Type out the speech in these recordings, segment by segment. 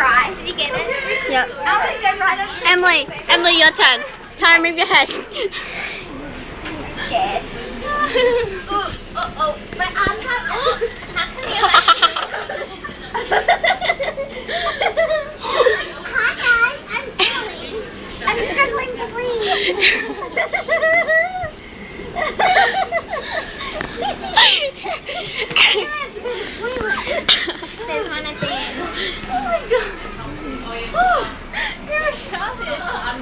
Right, did you get it? Yep. I'm gonna go right up to Emily, your turn. Try and move your head. scared. Oh, my arms are how can you Hi guys, I'm Emily. I'm struggling to breathe. I have to go to the toilet. There's one at the end. Oh my god. Oh, you're retarded. I'm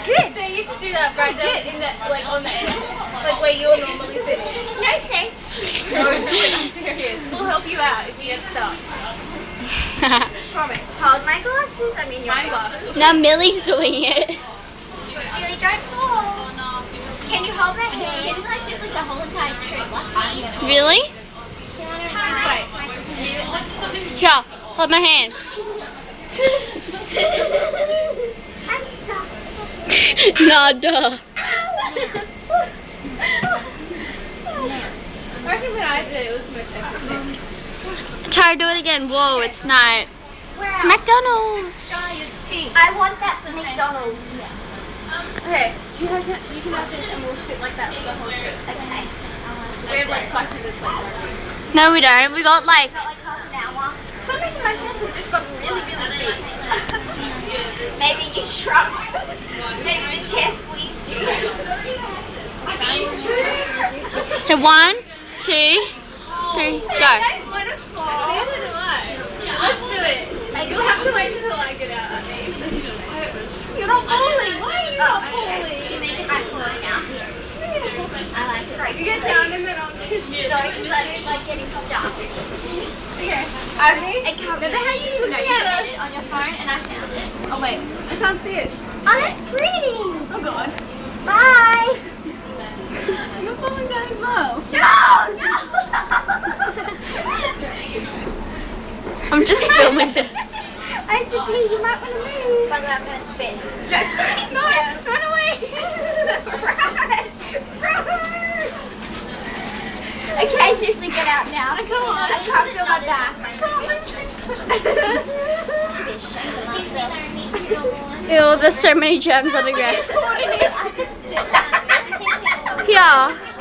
good. So you have to do that right there in the, like on the edge, like where you're normally sitting. No thanks. No, do it, I'm serious. We'll help you out if you get stuck. Promise. Hold my glasses. I mean your My glasses. Now Millie's doing it. Really don't fall. Can you hold my hand? Can you like this like the whole entire trip? Really? Do you want to Here, hold my hand. I'm stuck. Nada. I reckon when I did it, it was most effective. Try to do it again. Whoa, it's not. Where? McDonald's. I want that McDonald's. Okay, you can have this and we'll sit like that for the whole trip. Okay. We have like 5 minutes left. No, we don't. We got like. Got like half an hour. For some reason my hands have just gotten really, really big. Maybe you shrunk. Maybe the chair squeezed you. Okay, 1, 2, 3, go. I don't want to fall. Neither do I. Let's do it. You'll have to wait until I get out, I mean. You're not falling. Why are you not falling? Did you make it back falling out? I like it. You get down and then I'll No, because I don't like getting stuck. Okay. Remember how you were looking at us on your phone and I found it? Oh wait, I can't see it. Oh, that's pretty. Oh god. Bye. You're falling down as well. No. I'm just filming this. I have to pee. You might want to move. By the way, I'm going to spin. No, run away. Run. Okay, seriously, get out now. I can't feel my back. Ew, there's so many germs on the ground. Here.